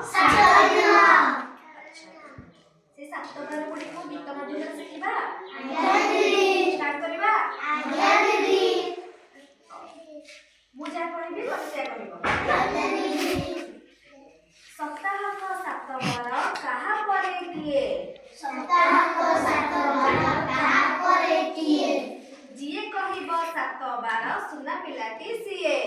ସାତ से 7 ବାର गुड़िक गीत मध्यम शिखा स्टार्ट करवा मुझे कहबी तमे कहब सप्ताहक 7 ବାର कहा परे किए जिए कहब 7 ବାର सुना पिलाटी सीए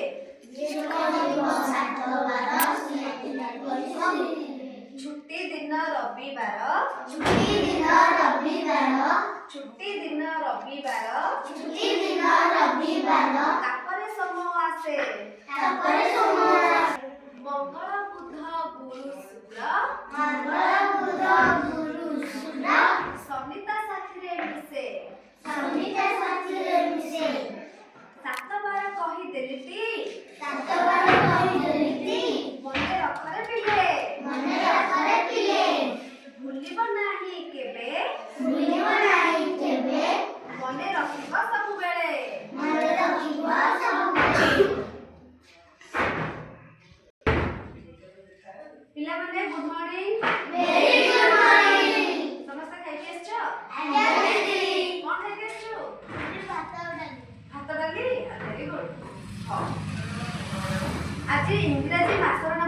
छुट्टी दिन रविवार तापरे समय आसे मंगल बुध गुरु शुक्र समिता साथी मिसे 7 ବାର कही देली मने रखरे पिले भूलिब नाही केबे मने रखिब सब बेले पिला माने गुड मॉर्निंग समस्त खाइ के आछो कोन खाइ के आछो भात डाली वेरी गुड आज इंग्रजी मासर